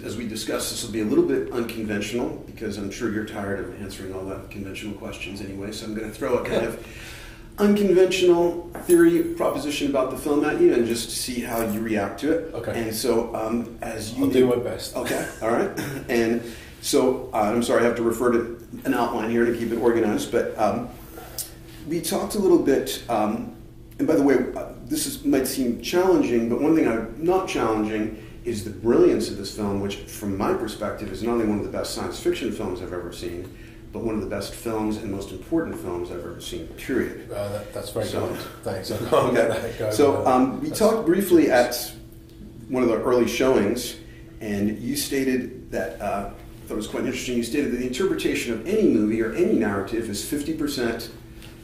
as we discussed, this will be a little bit unconventional because I'm sure you're tired of answering all the conventional questions anyway. So I'm going to throw a kind of unconventional theory proposition about the film at you and just see how you react to it. Okay. And so I'll do my best. Okay. All right. And so I'm sorry, I have to refer to an outline here to keep it organized, but we talked a little bit. And by the way, might seem challenging, but one thing not challenging is the brilliance of this film, which, from my perspective, is not only one of the best science fiction films I've ever seen, but one of the best films and most important films I've ever seen, period. That's very good. Thanks. Okay. So we talked briefly at one of the early showings, and you stated that, I thought it was quite interesting, you stated that the interpretation of any movie or any narrative is 50%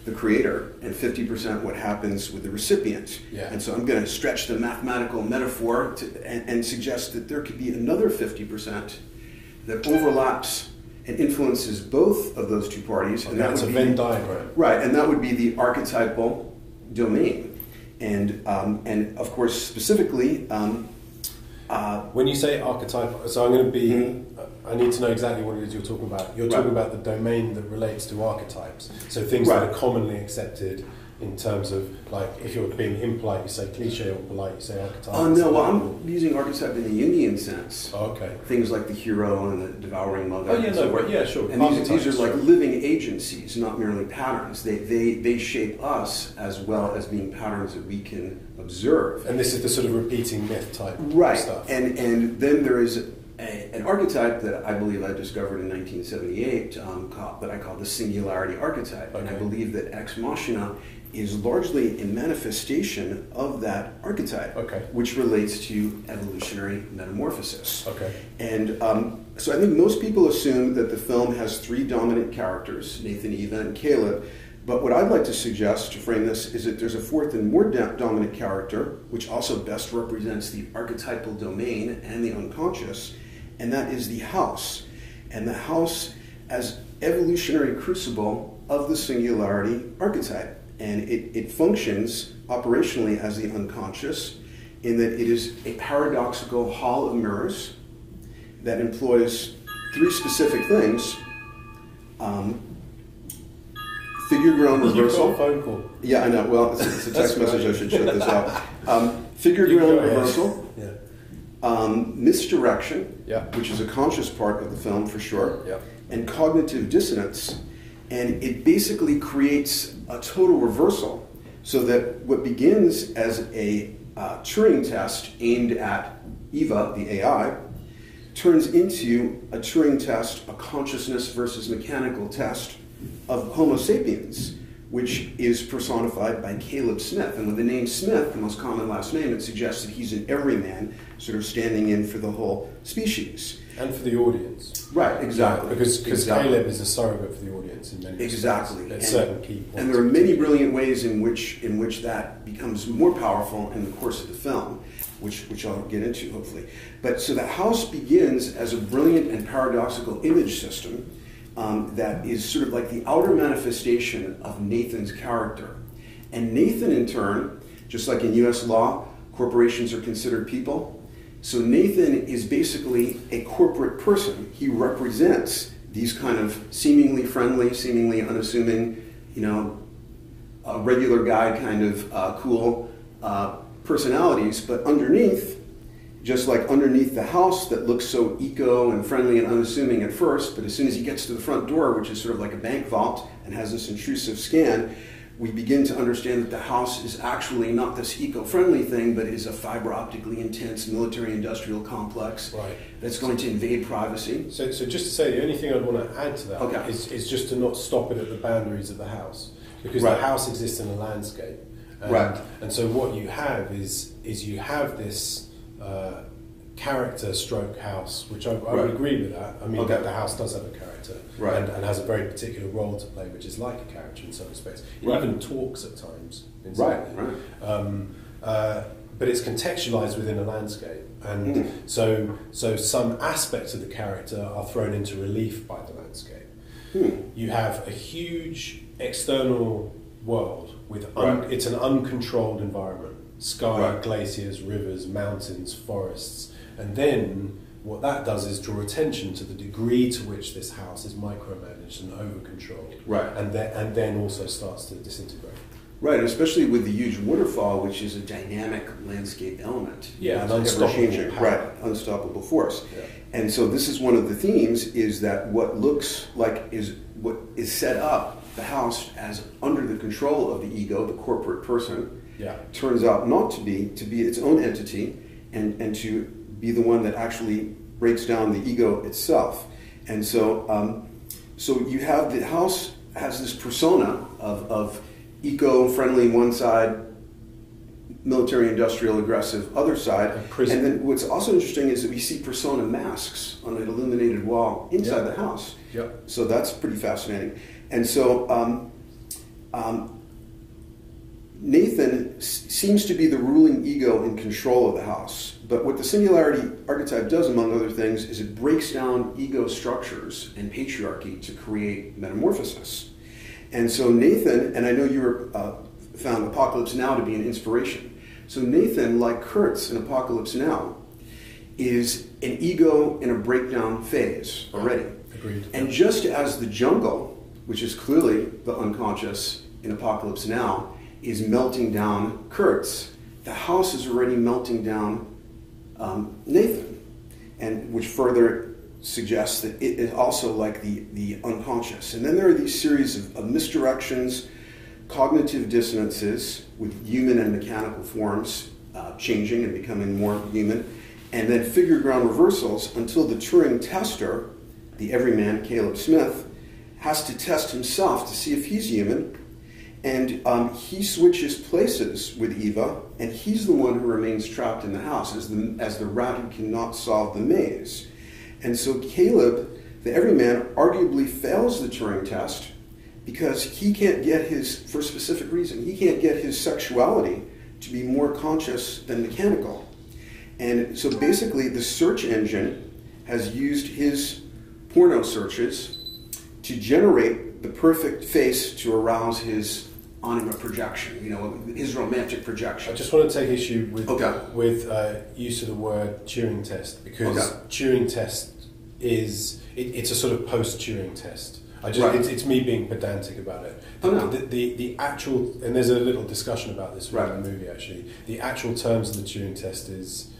the creator and 50% what happens with the recipient. Yeah. And so I'm going to stretch the mathematical metaphor and suggest that there could be another 50% that overlaps and influences both of those two parties. Okay, and that's a Venn diagram. Right, and that would be the archetypal domain. And of course, specifically... when you say archetypal, so I'm going to be... I need to know exactly what it is you're talking about. You're talking about the domain that relates to archetypes. So things that are commonly accepted in terms of, like, if you're being impolite, you say cliche, or polite, you say archetype. Oh, no, well, I'm using archetype in the Jungian sense. Oh, okay. Things like the hero and the devouring mother. Oh, yeah, no, yeah, sure. And these are like living agencies, not merely patterns. They shape us as well as being patterns that we can observe. And this is the sort of repeating myth type stuff. And then there is an archetype that I believe I discovered in 1978 that I call the Singularity Archetype. Okay. And I believe that Ex Machina is largely a manifestation of that archetype, which relates to evolutionary metamorphosis. Okay. And so I think most people assume that the film has three dominant characters, Nathan, Eva, and Caleb. But what I'd like to suggest to frame this is that there's a fourth and more dominant character, which also best represents the archetypal domain and the unconscious, and that is the house. And the house as evolutionary crucible of the singularity archetype. And it functions operationally as the unconscious in that it is a paradoxical hall of mirrors that employs three specific things. Figure-ground reversal. You've got a phone call. Yeah, I know. Well, it's a text message. I should shut this out. Figure-ground reversal. Yeah. Misdirection, which is a conscious part of the film for sure. Yeah. And cognitive dissonance. And it basically creates a total reversal so that what begins as a Turing test aimed at Eva, the AI, turns into a Turing test, a consciousness versus mechanical test of Homo sapiens, which is personified by Caleb Smith. And with the name Smith, the most common last name, it suggests that he's an everyman, sort of standing in for the whole species. And for the audience. Right, exactly. Yeah, because Caleb is a surrogate for the audience in many respects. Exactly. At certain key points. And there are many brilliant ways in which that becomes more powerful in the course of the film, which I'll get into, hopefully. But so the house begins as a brilliant and paradoxical image system that is sort of like the outer manifestation of Nathan's character. And Nathan, in turn, just like in U.S. law, corporations are considered people. So Nathan is basically a corporate person. He represents these kind of seemingly friendly, seemingly unassuming, a regular guy kind of cool personalities. But underneath, just like underneath the house that looks so eco and friendly and unassuming at first, but as soon as he gets to the front door, which is sort of like a bank vault and has this intrusive scan, we begin to understand that the house is actually not this eco-friendly thing, but is a fiber-optically intense military-industrial complex that's going to invade privacy. So just to say, the only thing I'd want to add to that is just to not stop it at the boundaries of the house. Because the house exists in a landscape. And so what you have is you have this character stroke house, which I would agree with that. I mean, that the house does have a character and has a very particular role to play, which is like a character in some respects. It even talks at times. But it's contextualized within a landscape. And so some aspects of the character are thrown into relief by the landscape. You have a huge external world with it's an uncontrolled environment. Sky, glaciers, rivers, mountains, forests, and then what that does is draw attention to the degree to which this house is micromanaged and over-controlled. Right. And then also starts to disintegrate. Right, and especially with the huge waterfall, which is a dynamic landscape element. Yeah, an unstoppable power. Right, unstoppable force. Yeah. And so this is one of the themes, is that what looks like is what is set up, the house, as under the control of the ego, the corporate person, turns out not to be its own entity, and to be the one that actually breaks down the ego itself. And so so you have, the house has this persona of eco-friendly one side, military-industrial aggressive other side. And then what's also interesting is that we see persona masks on an illuminated wall inside the house. Yep. So that's pretty fascinating. And so Nathan seems to be the ruling ego in control of the house. But what the Singularity Archetype does, among other things, is it breaks down ego structures and patriarchy to create metamorphosis. And so Nathan, and I know you found Apocalypse Now to be an inspiration. So Nathan, like Kurtz in Apocalypse Now, is an ego in a breakdown phase already. Agreed. And just as the jungle, which is clearly the unconscious in Apocalypse Now, is melting down Kurtz, the house is already melting down Nathan, and which further suggests that it is also like the unconscious. And then there are these series of misdirections, cognitive dissonances with human and mechanical forms changing and becoming more human, and then figure ground reversals until the Turing tester, the everyman Caleb Smith, has to test himself to see if he's human, and he switches places with Eva, and he's the one who remains trapped in the house as the rat who cannot solve the maze. And so Caleb, the everyman, arguably fails the Turing test because he can't get for a specific reason, he can't get his sexuality to be more conscious than mechanical. And so basically the search engine has used his porno searches to generate the perfect face to arouse his anima projection, his romantic projection. I just want to take issue with use of the word Turing test, because Turing test it's a sort of post-Turing test. It's me being pedantic about it. The actual, and there's a little discussion about this in the movie actually. The actual terms of the Turing test is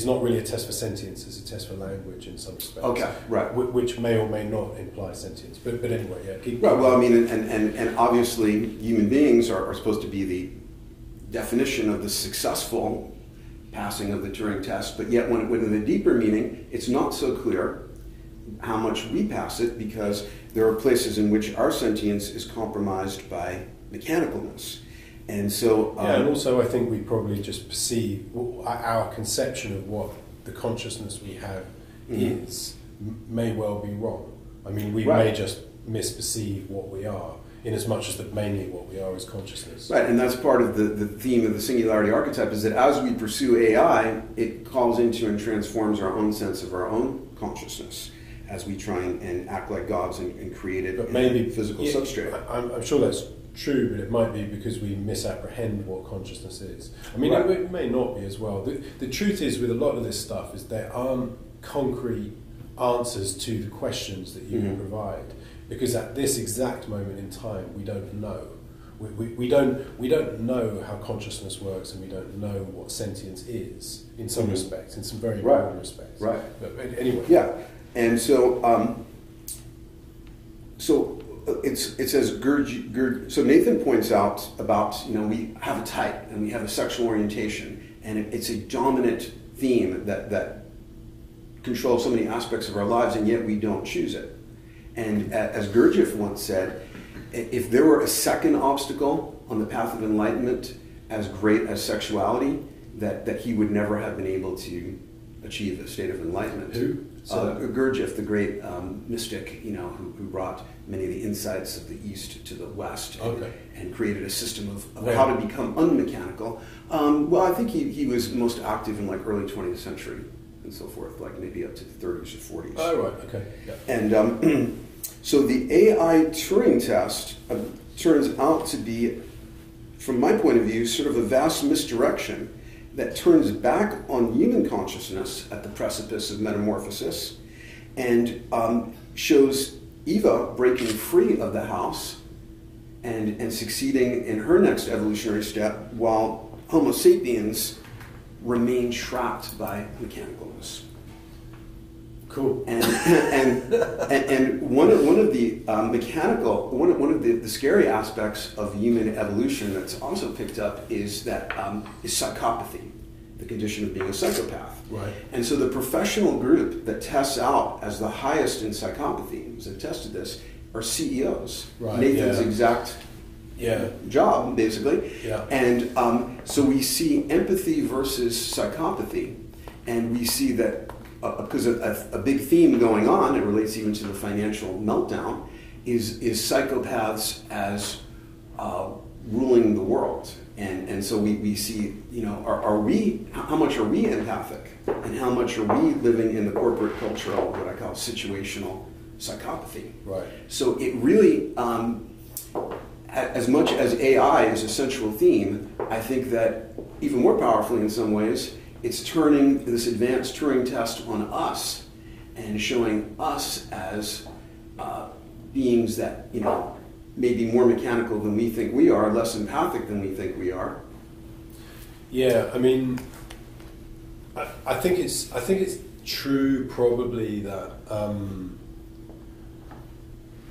not really a test for sentience; it's a test for language in some respects. Okay, right. Which may or may not imply sentience, but anyway, yeah. Well, I mean, and obviously, human beings are supposed to be the definition of the successful passing of the Turing test, but yet within the deeper meaning, it's not so clear how much we pass it, because there are places in which our sentience is compromised by mechanicalness. And so... and also I think we probably just perceive, our conception of what the consciousness we have is may well be wrong. I mean, we may just misperceive what we are, in as much as that mainly what we are is consciousness. Right, and that's part of the theme of the Singularity Archetype, is that as we pursue AI, it calls into and transforms our own sense of our own consciousness as we try and act like gods and create it in a physical substrate. I'm sure that's true, but it might be because we misapprehend what consciousness is. I mean, it may not be as well. The truth is, with a lot of this stuff, is there aren't concrete answers to the questions that you can provide, because at this exact moment in time, we don't know. We don't know how consciousness works, and we don't know what sentience is in some respects, in some very broad respects. Right. But anyway. Yeah, and so it says so Nathan points out about, we have a type and we have a sexual orientation, and it's a dominant theme that controls so many aspects of our lives, and yet we don't choose it. And as Gurdjieff once said, if there were a second obstacle on the path of enlightenment as great as sexuality, that he would never have been able to achieve a state of enlightenment. Who? Gurdjieff, the great mystic, who brought many of the insights of the East to the West, and created a system of how to become unmechanical. Well, I think he was most active in early 20th century and so forth, maybe up to the 30s or 40s. Oh, right, okay. Yeah. And so the AI Turing test turns out to be, from my point of view, sort of a vast misdirection that turns back on human consciousness at the precipice of metamorphosis and shows Eva breaking free of the house and succeeding in her next evolutionary step, while Homo sapiens remain trapped by mechanicalness. Cool. And one of the mechanical, one of the scary aspects of human evolution that's also picked up is that is psychopathy, the condition of being a psychopath. Right. And so the professional group that tests out as the highest in psychopathy, as they've tested this, are CEOs. Right, Nathan's exact job, basically. Yeah. And so we see empathy versus psychopathy, and we see that because a big theme going on, it relates even to the financial meltdown, is psychopaths as ruling the world. And so we see, how much are we empathic, and how much are we living in the corporate cultural, what I call situational psychopathy. Right. So it really, as much as AI is a central theme, I think that even more powerfully in some ways, it's turning this advanced Turing test on us and showing us as beings that, may be more mechanical than we think we are, less empathic than we think we are. Yeah, I mean, I think it's true probably that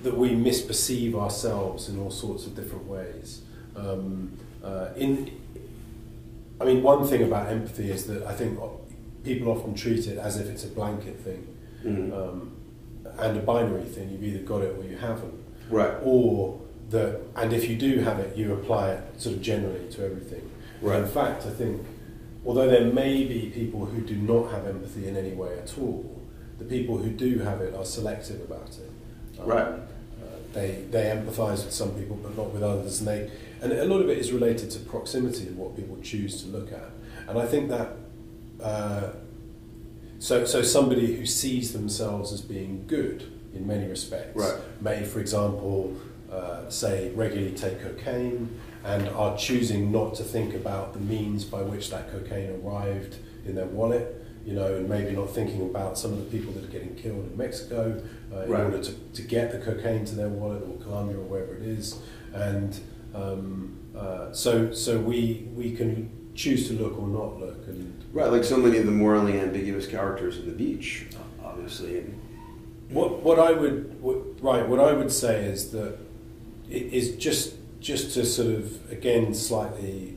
that we misperceive ourselves in all sorts of different ways. One thing about empathy is that I think people often treat it as if it's a blanket thing, and a binary thing. You've either got it or you haven't. Right. And if you do have it, you apply it sort of generally to everything. Right. In fact, I think, although there may be people who do not have empathy in any way at all, the people who do have it are selective about it. Right. They empathise with some people, but not with others, and a lot of it is related to proximity and what people choose to look at. And I think that so somebody who sees themselves as being good in many respects may, for example, say regularly take cocaine and are choosing not to think about the means by which that cocaine arrived in their wallet, and maybe not thinking about some of the people that are getting killed in Mexico in order to get the cocaine to their wallet, or Colombia, or wherever it is. And so we can choose to look or not look. And like so many of the morally ambiguous characters in The Beach, obviously. And what I would say is that it is just to sort of, again, slightly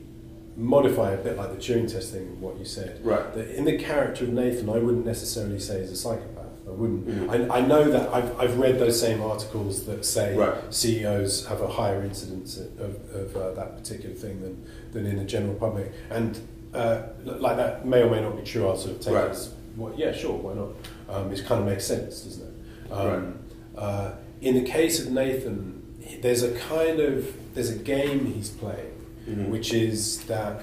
modify a bit like the Turing Test thing, what you said. Right. That in the character of Nathan, I wouldn't necessarily say he's a psychopath. I wouldn't. Mm-hmm. I know that I've read those same articles that say CEOs have a higher incidence of that particular thing than in the general public, and like that may or may not be true. I'll sort of take it as, yeah, sure, why not? It kind of makes sense, doesn't it? In the case of Nathan, there's a game he's playing, which is that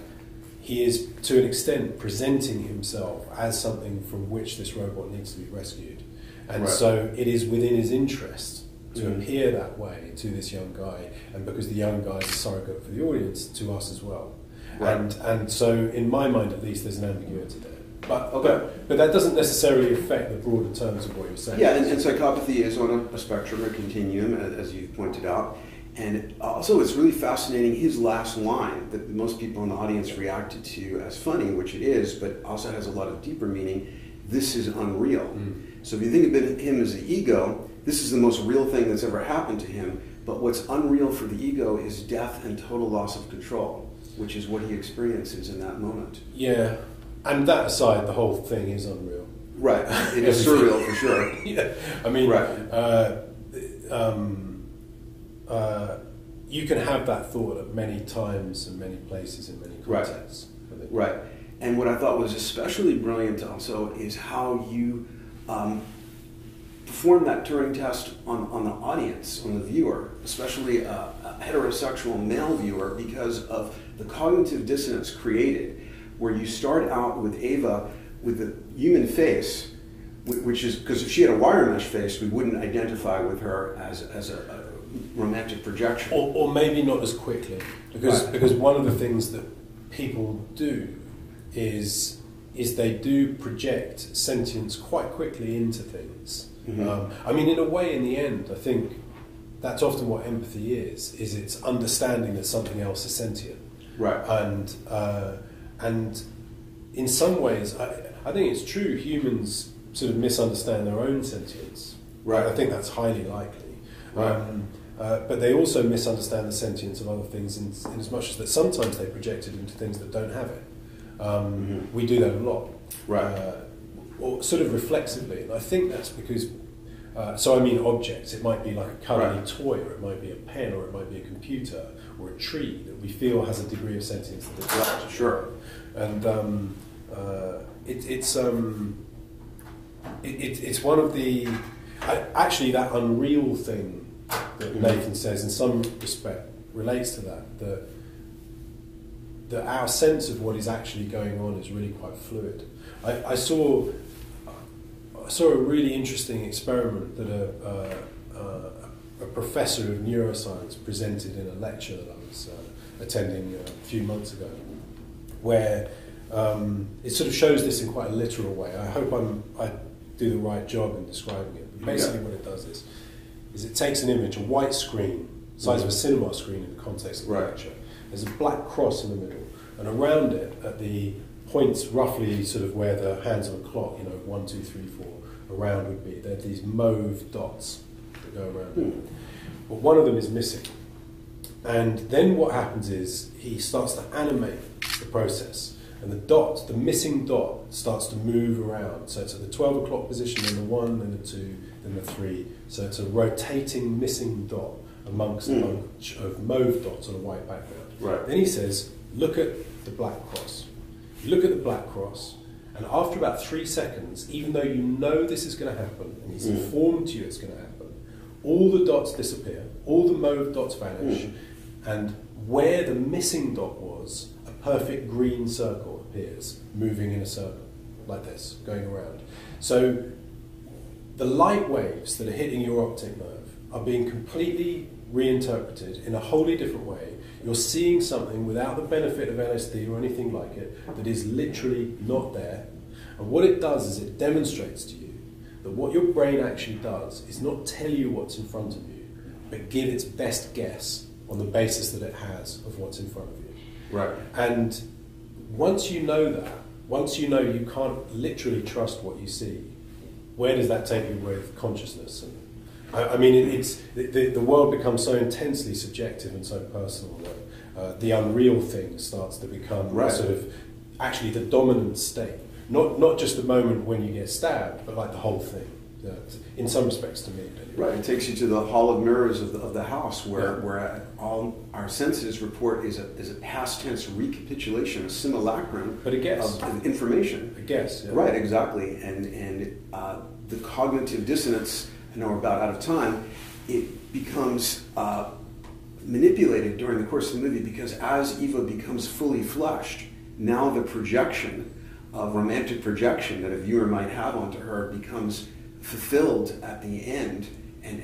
he is, to an extent, presenting himself as something from which this robot needs to be rescued. And so it is within his interest to appear that way to this young guy, and because the young guy is a surrogate for the audience, to us as well. And so, in my mind at least, there's an ambiguity there. But that doesn't necessarily affect the broader terms of what you're saying. Yeah, and psychopathy is on a spectrum, a continuum, as you've pointed out. And also, it's really fascinating, his last line that most people in the audience reacted to as funny, which it is, but also has a lot of deeper meaning. This is unreal. So if you think of him as the ego, this is the most real thing that's ever happened to him. But what's unreal for the ego is death and total loss of control, which is what he experiences in that moment. Yeah. And that aside, the whole thing is unreal. Right. It is surreal for sure. Yeah. I mean, you can have that thought at many times and many places in many contexts. Right. And what I thought was especially brilliant also is how you perform that Turing test on the audience, on the viewer, especially a heterosexual male viewer, because of the cognitive dissonance created, where you start out with Ava with the human face, which is, because if she had a wire mesh face, we wouldn't identify with her as a romantic projection. Or maybe not as quickly, because one of the things that people do is they do project sentience quite quickly into things. I mean, in a way, in the end, I think that's often what empathy is it's understanding that something else is sentient. Right. And in some ways, I think it's true, humans sort of misunderstand their own sentience. Right. I think that's highly likely. Right. But they also misunderstand the sentience of other things in as much as that sometimes they project it into things that don't have it. We do that a lot. Right. Or sort of reflexively. And I think that's because, so I mean objects, it might be like a cuddly toy, or it might be a pen, or it might be a computer, or a tree that we feel has a degree of sentience that it's not. Sure. And it's one of the, actually that unreal thing that Nathan says in some respect relates to that our sense of what is actually going on is really quite fluid. I saw a really interesting experiment that a professor of neuroscience presented in a lecture that I was attending a few months ago, where it sort of shows this in quite a literal way. I hope I do the right job in describing it. But basically what it does is it takes an image, a white screen, size of a cinema screen in the context of the lecture. There's a black cross in the middle, and around it, at the points roughly sort of where the hands of a clock, 1, 2, 3, 4, around would be, there are these mauve dots that go around it. But one of them is missing. And then what happens is he starts to animate the process, and the missing dot starts to move around. So it's at the 12 o'clock position, then the 1, then the 2, then the 3. So it's a rotating missing dot amongst a bunch of mauve dots on a white background. Right. Then he says, look at the black cross. You look at the black cross, and after about 3 seconds, even though you know this is going to happen, and he's informed you it's going to happen, all the dots disappear, all the mauve dots vanish, and where the missing dot was, a perfect green circle appears, moving in a circle, like this, going around. So the light waves that are hitting your optic nerve are being completely reinterpreted in a wholly different way. You're seeing something without the benefit of LSD or anything like it that is literally not there. And what it does is it demonstrates to you that what your brain actually does is not tell you what's in front of you, but give its best guess on the basis that it has of what's in front of you. Right. And once you know that, once you know you can't literally trust what you see, where does that take you with consciousness? And I mean, it's the world becomes so intensely subjective and so personal that the unreal thing starts to become sort of actually the dominant state. Not just the moment when you get stabbed, but like the whole thing. In some respects, to me, anyway. Right. It takes you to the hall of mirrors of the house, where all our senses report is a past tense recapitulation, a simulacrum, but a guess of information. A guess. Yeah. Right. Exactly. And the cognitive dissonance. I know we're about out of time. It becomes manipulated during the course of the movie, because as Eva becomes fully fleshed, now the projection of romantic projection that a viewer might have onto her becomes fulfilled at the end and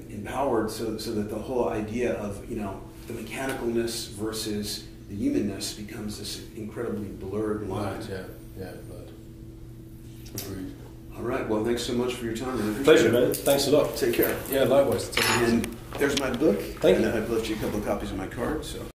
empowered, so that the whole idea of the mechanicalness versus the humanness becomes this incredibly blurred line. Right, yeah, blurred. Agreed. All right, well, thanks so much for your time. Really pleasure, man. Thanks a lot. Take care. Yeah, likewise. And there's my book. Thank you. And I've left you a couple of copies of my card. So.